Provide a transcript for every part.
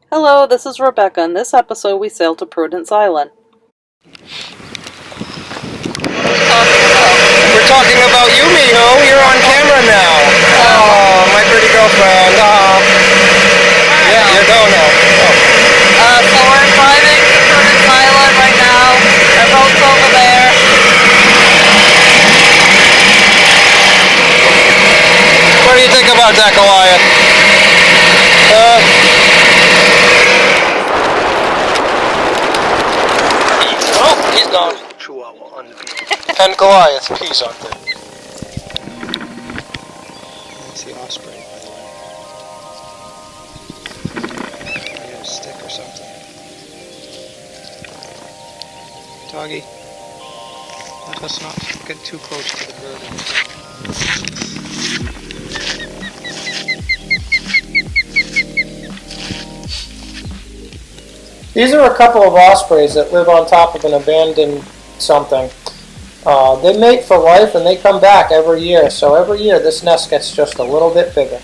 Hello, this is Rebekah. In this episode, we sail to Prudence Island. We're talking about you, Miho. You're on camera now. Oh, my pretty girlfriend. Yeah, you're going now. So we're driving to Prudence Island right now. Our boat's over there. What do you think about that, Goliath? Oh, he's gone. Chihuahua on the beach. And Goliath, peas on them. That's the osprey, by the way. I got a stick or something. Doggy, let us not get too close to the bird. These are a couple of ospreys that live on top of an abandoned something. They mate for life and they come back every year. So every year this nest gets just a little bit bigger.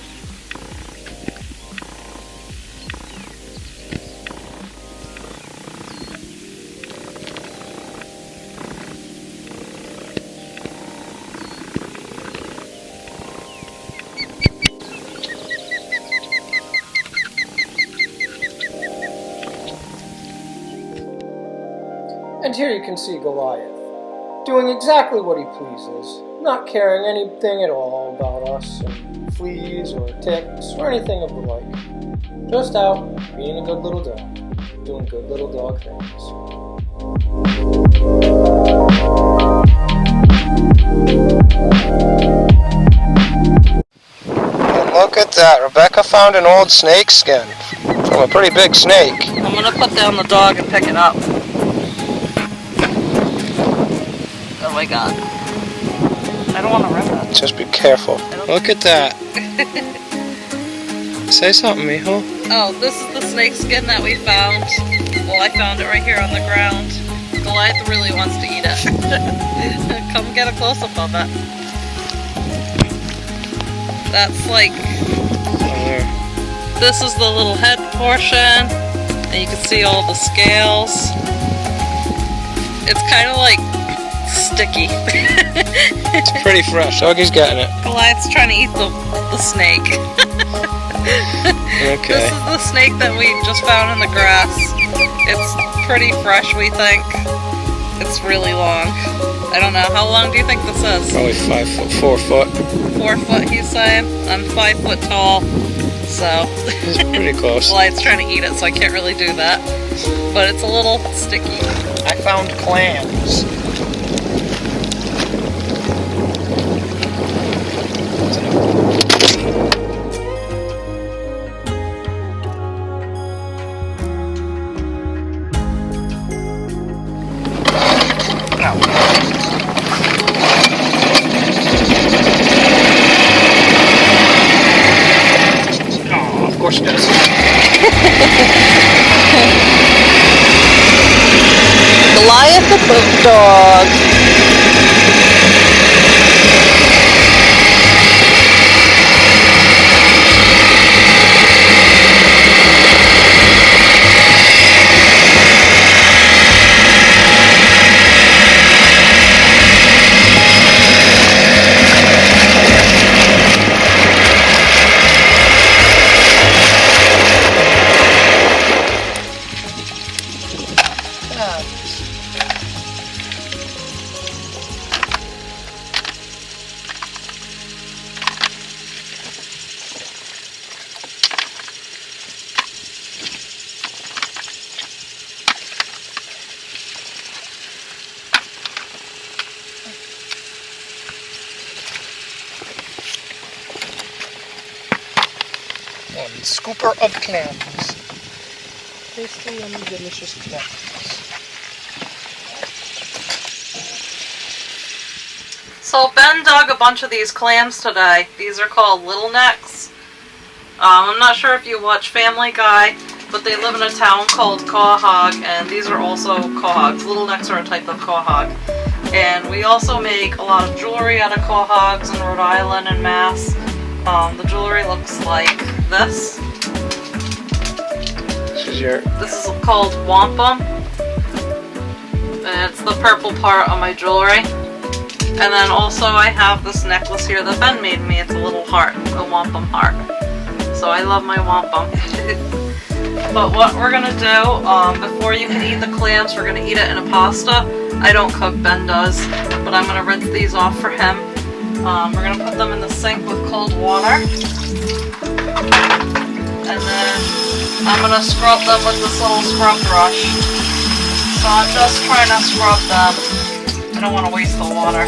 And here you can see Goliath, doing exactly what he pleases, not caring anything at all about us, and fleas or ticks or anything of the like. Just out, being a good little dog, doing good little dog things. And look at that, Rebekah found an old snake skin from a pretty big snake. I'm gonna put down the dog and pick it up. Oh my god. I don't want to rip it. Just be careful. Look at that. Say something, Miho. Oh, this is the snake skin that we found. Well, I found it right here on the ground. Goliath really wants to eat it. Come get a close-up of it. That's like... This is the little head portion. And you can see all the scales. It's kind of like sticky. It's pretty fresh. Doggy's getting it. Goliath's trying to eat the snake. Okay. This is the snake that we just found in the grass. It's pretty fresh, we think. It's really long. I don't know. How long do you think this is? Probably 5 foot, 4 foot. 4 foot, he's saying. I'm 5 foot tall, so. It's pretty close. Goliath's trying to eat it, so I can't really do that. But it's a little sticky. I found clams. Oh, of course it does. Goliath the poop dog. One scooper of clams. Tasty, yummy, delicious clams. So Ben dug a bunch of these clams today. These are called little necks. I'm not sure if you watch Family Guy, but they live in a town called Quahog, and these are also quahogs. Little necks are a type of quahog. And we also make a lot of jewelry out of quahogs in Rhode Island and Mass. The jewelry looks like this. is your... This is called wampum. And it's the purple part of my jewelry. And then also I have this necklace here that Ben made me. It's a little heart, a wampum heart. So I love my wampum. But what we're gonna do, before you can eat the clams, we're gonna eat it in a pasta. I don't cook, Ben does, but I'm gonna rinse these off for him. We're gonna put them in the sink with cold water. And then I'm gonna scrub them with this little scrub brush. So I'm just trying to scrub them. I don't want to waste the water.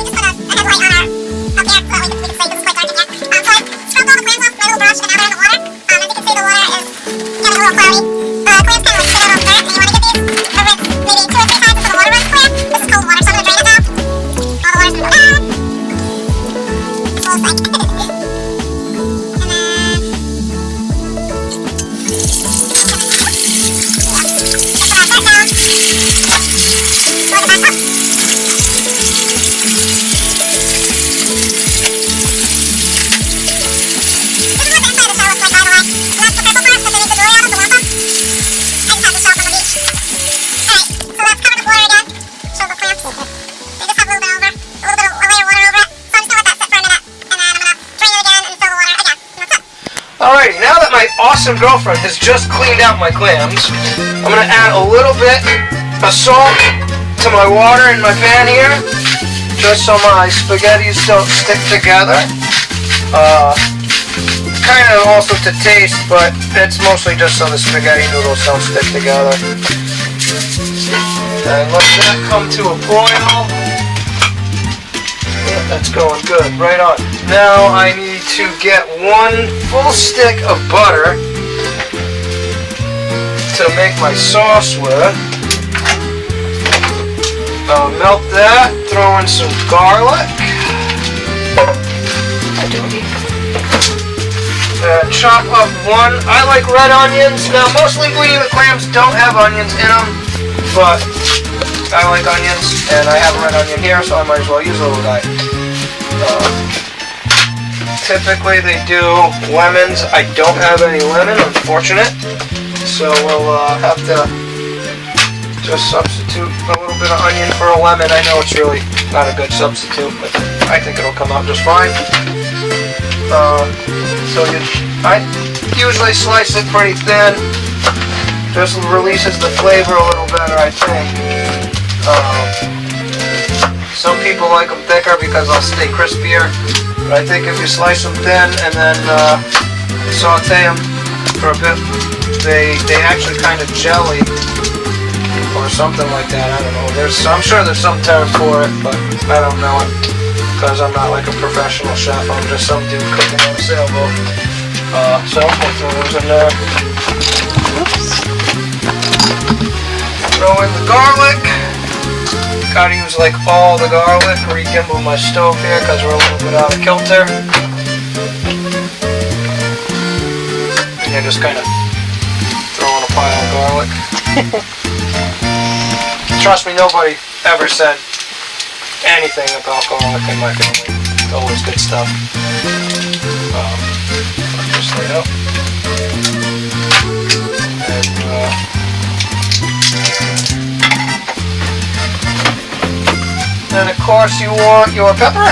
Alrighty, now that my awesome girlfriend has just cleaned out my clams, I'm going to add a little bit of salt to my water in my pan here, just so my spaghettis don't stick together. Kind of also to taste, but it's mostly just so the spaghetti noodles don't stick together. And let that come to a boil. Yeah, that's going good, right on. Now I need to get 1 full stick of butter to make my sauce with. I'll melt that, throw in some garlic. Chop up 1. I like red onions. Now most linguine with clams don't have onions in them, but I like onions, and I have a red onion here, so I might as well use a little guy. Typically they do lemons. I don't have any lemon, unfortunate. So we'll have to just substitute a little bit of onion for a lemon. I know it's really not a good substitute, but I think it'll come out just fine. I usually slice it pretty thin. Just releases the flavor a little better, I think. Some people like them thicker because they'll stay crispier. But I think if you slice them thin and then saute them for a bit, they actually kind of jelly or something like that. I don't know. I'm sure there's some term for it, but I don't know it because I'm not like a professional chef. I'm just some dude cooking on a sailboat. So we'll throw those in there. Oops. Throw in the garlic. Gotta use like all the garlic. Rekindle my stove here because we're a little bit out of kilter. And then just kind of throw in a pile of garlic. Trust me, nobody ever said anything about garlic in my family. It's always good stuff. Just lay it out. And of course you want your pepper.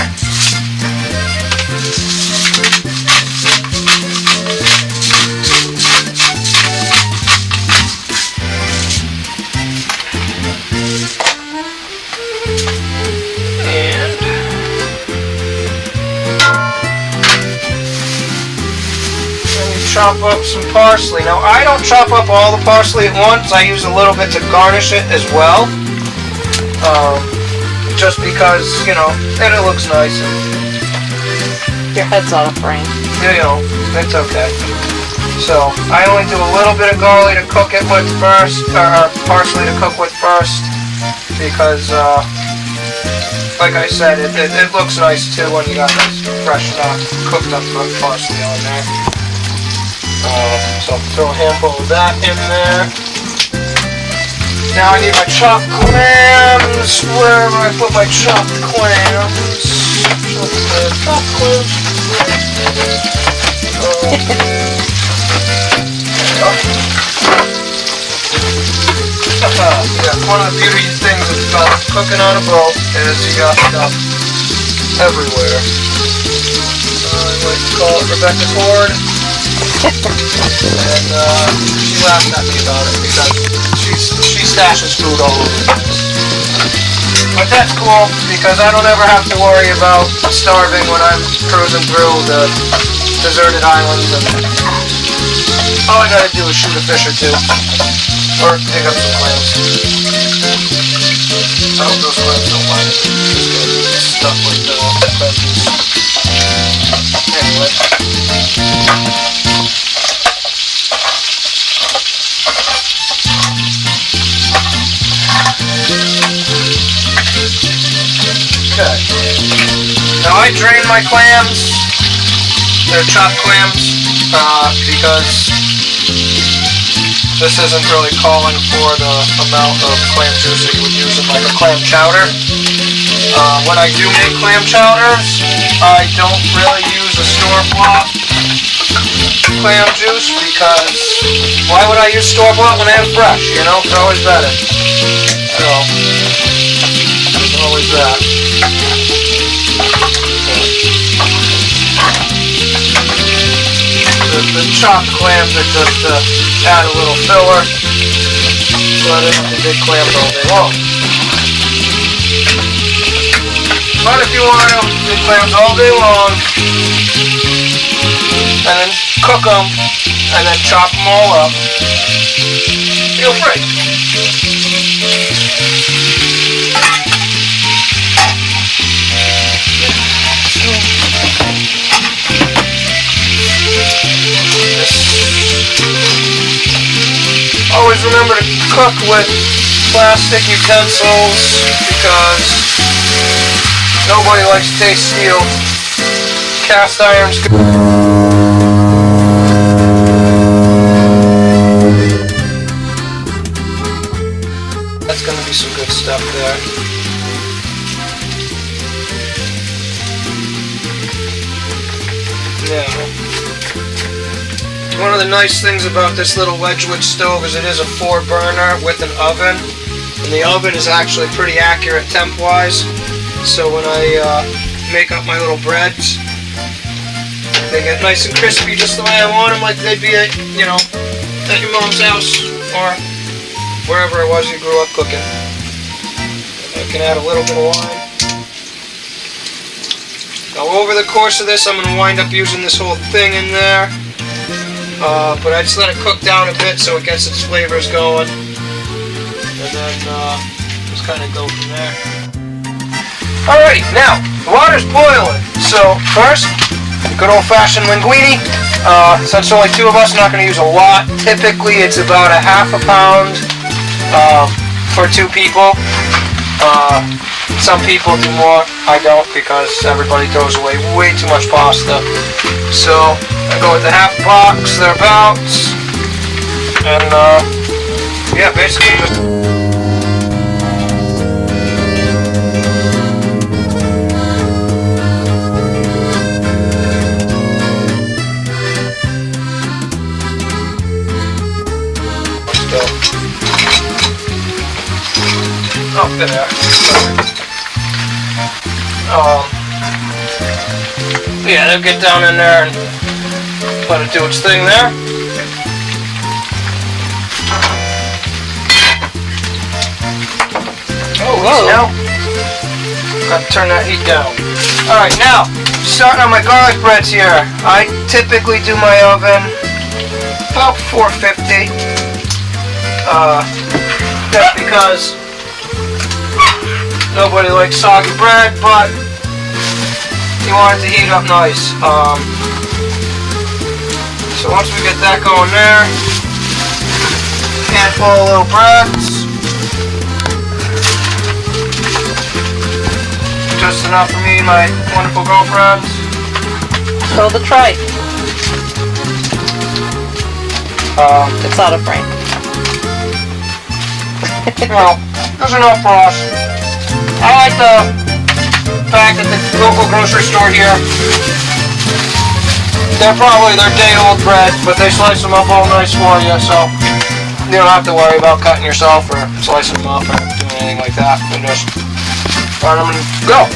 Chop up some parsley. Now I don't chop up all the parsley at once. I use a little bit to garnish it as well. Just because, you know, and it looks nice. Your head's out of frame. You know, it's okay. So I only do a little bit of garlic to cook it with first, or parsley to cook with first, because like I said, it looks nice too when you got this fresh cooked up parsley on there. So I'll throw a handful of that in there. Now I need my chopped clams. Where do I put my chopped clams? Chopped clams. one of the beauty things about cooking on a boat is you got stuff everywhere. I like to call it Rebekah's hoard. And she laughed at me about it because she stashes food all over the place. But that's cool because I don't ever have to worry about starving when I'm cruising through the deserted islands. And all I gotta do is shoot a fish or two. Or dig up some clams. I hope those clams don't mind it. Just get stuck with clam juice. Anyway. Okay. Now I drain my clams. They're chopped clams because this isn't really calling for the amount of clam juice that you would use in like a clam chowder. When I do make clam chowders, I don't really use a store-bought clam juice because why would I use store-bought when I have fresh? You know, it's always better. So, it's always that. The chopped clams are just to add a little filler so I don't have to dig clams all day long. But if you want to dig clams all day long and then cook them and then chop them all up, feel free. Always remember to cook with plastic utensils because nobody likes to taste steel. Cast iron's good. That's going to be some good stuff there. Now, one of the nice things about this little Wedgwood stove is it is a 4-burner with an oven, and the oven is actually pretty accurate temp-wise. So when I make up my little breads, they get nice and crispy just the way I want them, like they'd be at, you know, at your mom's house or wherever it was you grew up cooking. And I can add a little bit of wine. Now over the course of this, I'm going to wind up using this whole thing in there. But I just let it cook down a bit so it gets its flavors going. And then just kind of go from there. Alright, now, the water's boiling. So first, good old-fashioned linguine. Since there's only 2 of us, I'm not going to use a lot. Typically, it's about a ½ pound for 2 people. Some people do more. I don't because everybody throws away way too much pasta. So I go with the half box thereabouts, and yeah, basically just. Oh, there. Yeah, they'll get down in there and let it do its thing there. Oh, whoa. Now, got to turn that heat down. Alright, now, starting on my garlic breads here. I typically do my oven about 450. That's because nobody likes soggy bread, but you want it to heat up nice. So once we get that going there, handful of little breads. Just enough for me and my wonderful girlfriends. Throw the tray. It's out of frame. Well, there's enough for us. I like the fact that the local grocery store here, they're probably their day-old bread, but they slice them up all nice for you, so you don't have to worry about cutting yourself or slicing them up or doing anything like that. You can just burn them and go.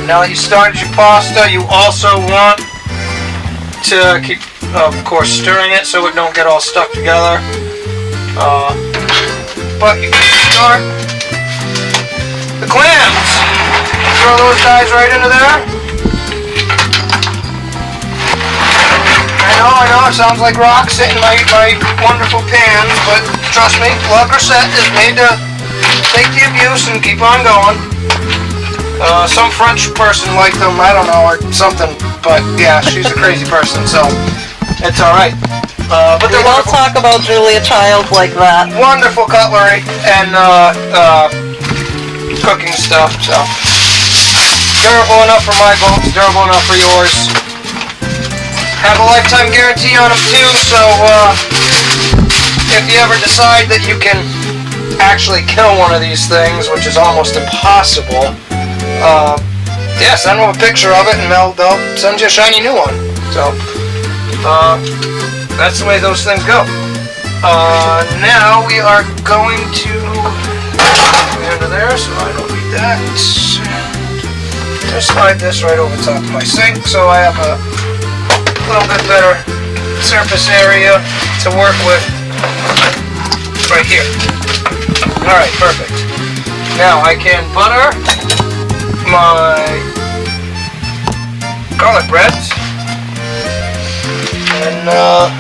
Now that you started your pasta, you also want to keep, of course, stirring it so it don't get all stuck together. But you can start the clams. Throw those guys right into there. I know, it sounds like rocks sitting in my wonderful pans, but trust me, Le Creuset is made to take the abuse and keep on going. Some French person liked them, I don't know, or something, but yeah, she's a crazy person, so it's alright. But We won't talk about Julia Child like that. Wonderful cutlery and cooking stuff, so durable enough for my books, durable enough for yours. Have a lifetime guarantee on them too, so if you ever decide that you can actually kill one of these things, which is almost impossible, yeah, send them a picture of it and they'll send you a shiny new one. So that's the way those things go. Now we are going to go into there, so I don't need that. Just slide this right over top of my sink so I have a little bit better surface area to work with right here. Alright, perfect. Now I can butter my garlic breads and let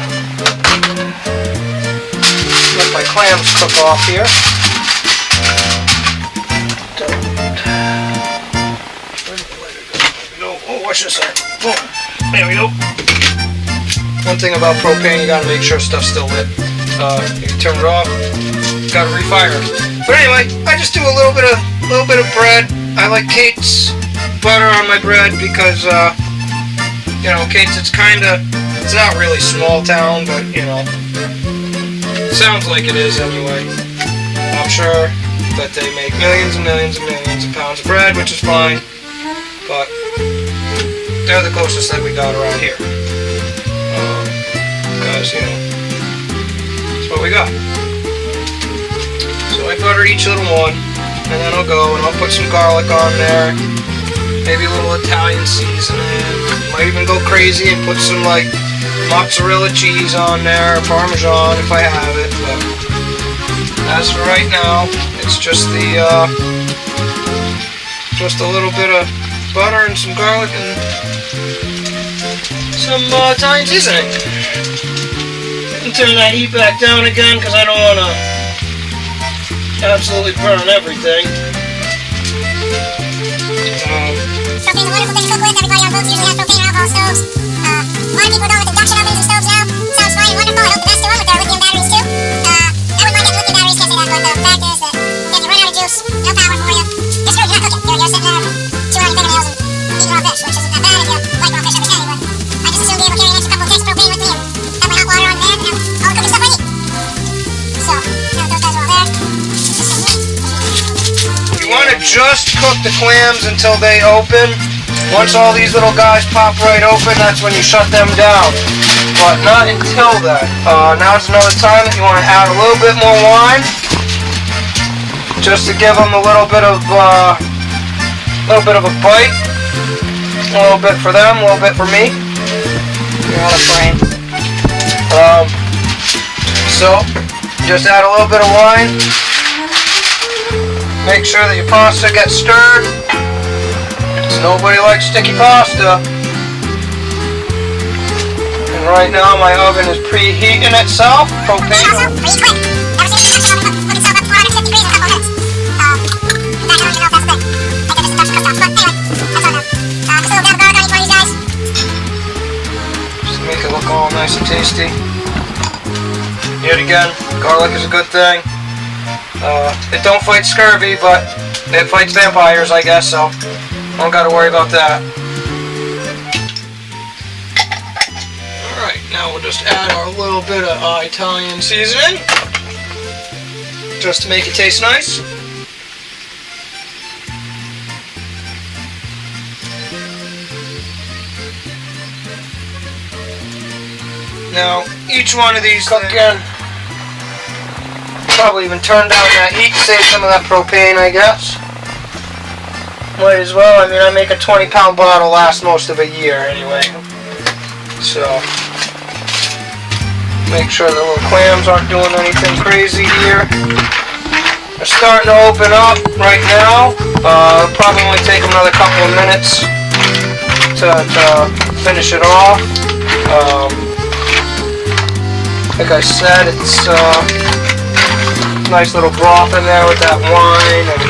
my clams cook off here. Oh, watch this side. Boom. There we go. One thing about propane, you gotta make sure stuff's still lit. You can turn it off, gotta refire it. But anyway, I just do a little bit of bread. I like Kate's butter on my bread because, you know, Kate's, it's not really small town, but, you know, sounds like it is anyway. I'm sure that they make millions and millions and millions of pounds of bread, which is fine, but they're the closest that we got around here. Because, you know, that's what we got. So I butter each little one, and then I'll go and I'll put some garlic on there, maybe a little Italian seasoning, might even go crazy and put some like mozzarella cheese on there, parmesan if I have it, but as for right now, it's just just a little bit of butter and some garlic and some Italian seasoning. And turn that heat back down again because I don't want to absolutely burn everything. Propane's a wonderful thing to cook with. Everybody on boats usually has propane or alcohol stoves. A lot of people go with induction ovens and stoves now. Sounds fine and wonderful. I hope the best to them with their lithium batteries too. I wouldn't mind getting lithium batteries, can't say that, but the fact is that if you run out of juice, no power for you, you're screwed, you're not cooking. You're sitting there chewing on your fingernails and eating raw fish, which isn't that bad if you like raw fish every day, but I just assume be able to carry an extra couple of tanks of propane with me and have my hot water on there and have all the cooking stuff I need. So, now that those guys are all there, You want to just cook the clams until they open. Once all these little guys pop right open, that's when you shut them down. But not until then. Now's another time that you want to add a little bit more wine, just to give them a little bit of a bite. A little bit for them, a little bit for me. You're out of brain. So, just add a little bit of wine. Make sure that your pasta gets stirred. Nobody likes sticky pasta. And right now my oven is preheating itself. Propane. also, pretty quick. Never seen an induction oven cook itself up to 450 degrees in a couple of minutes. In fact, I don't even know if that's a thing. I think it's induction cooked off. But anyway, that's all now. Just a little bit of garlic on each one of these guys. Just to make it look all nice and tasty. Yet again, garlic is a good thing. It don't fight scurvy, but it fights vampires, I guess, so don't gotta worry about that. Alright, now we'll just add our little bit of I-talian seasoning, just to make it taste nice. Now, each one of these cook in. Probably even turn down that heat, save some of that propane, I guess. Might as well. I mean, I make a 20-pound bottle last most of a year anyway. So, make sure the little clams aren't doing anything crazy here. They're starting to open up right now. Probably only take them another couple of minutes to finish it off. Like I said, it's nice little broth in there with that wine and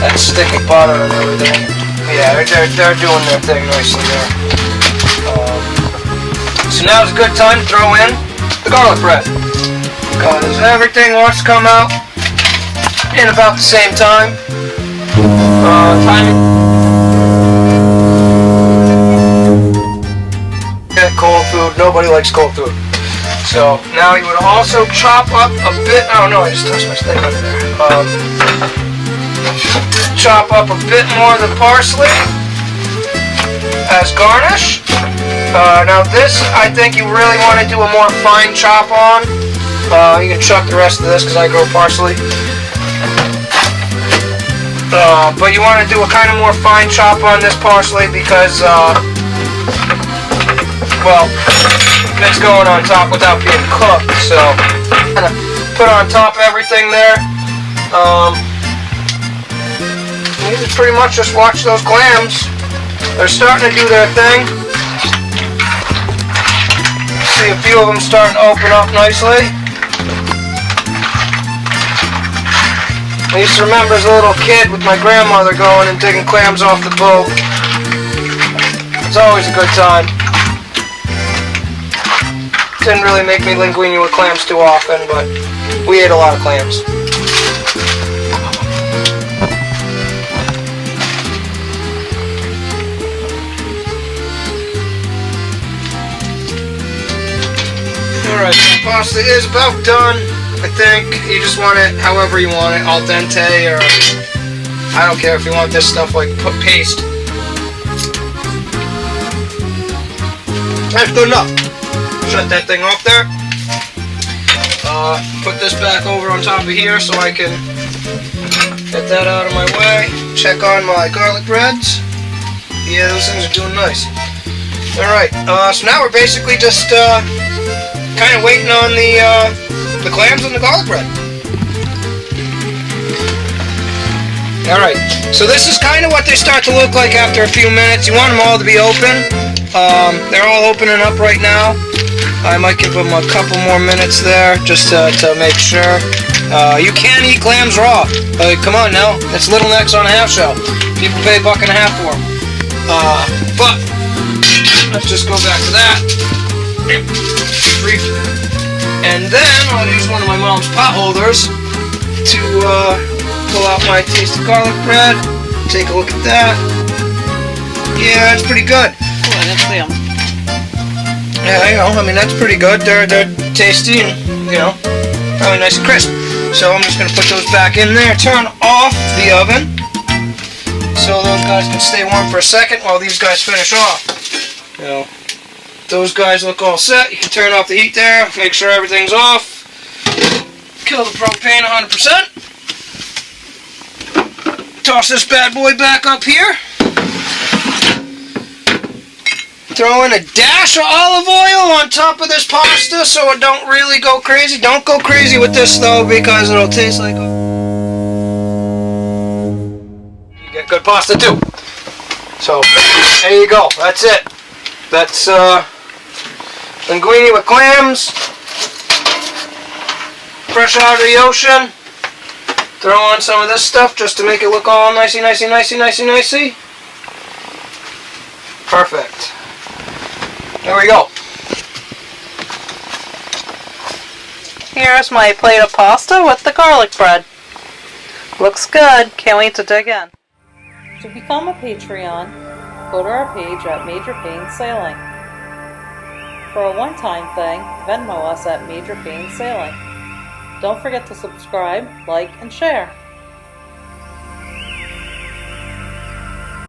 that stick of butter and everything. Yeah, they're doing their thing nicely there. So now's a good time to throw in the garlic bread, because everything wants to come out in about the same time. Cold food. Nobody likes cold food. So now you would also chop up a bit. Oh no, I just touched my stick under there. Chop up a bit more of the parsley as garnish. Now this, I think you really want to do a more fine chop on. You can chuck the rest of this because I grow parsley. But you want to do a kind of more fine chop on this parsley because, well, it's going on top without being cooked. So, kind of put on top everything there. You just pretty much just watch those clams. They're starting to do their thing. See a few of them starting to open up nicely. I used to remember as a little kid with my grandmother going and digging clams off the boat. It's always a good time. Didn't really make me linguine with clams too often, but we ate a lot of clams. Alright, the pasta is about done. I think you just want it however you want it, al dente, or I don't care if you want this stuff like paste. That's good enough. Shut that thing off there. Put this back over on top of here so I can get that out of my way. Check on my garlic breads. Yeah, those things are doing nice. Alright, so now we're basically just kind of waiting on the clams and the garlic bread. Alright, so this is kind of what they start to look like after a few minutes. You want them all to be open. They're all opening up right now. I might give them a couple more minutes there just to make sure. You can eat clams raw. Come on now, it's little necks on a half shell. People pay $1.50 for them. But let's just go back to that. And then I'll use one of my mom's pot holders to pull out my tasty garlic bread. Take a look at that. Yeah, it's pretty good. Oh, that's them. Yeah, you know, I mean, that's pretty good. They're tasty and, you know, probably nice and crisp. So I'm just going to put those back in there. Turn off the oven so those guys can stay warm for a second while these guys finish off. You know, those guys look all set. You can turn off the heat there. Make sure everything's off. Kill the propane 100%. Toss this bad boy back up here. Throw in a dash of olive oil on top of this pasta so it don't really go crazy. Don't go crazy with this though because it'll taste like you get good pasta too. So there you go. That's it. That's linguine with clams. Fresh out of the ocean. Throw on some of this stuff just to make it look all nicey, nicey, nicey, nicey, nicey. Perfect. There we go. Here's my plate of pasta with the garlic bread. Looks good. Can't wait to dig in. To become a Patreon, go to our page at Major Pains Sailing. For a one-time thing, Venmo us at Major Pains Sailing. Don't forget to subscribe, like, and share.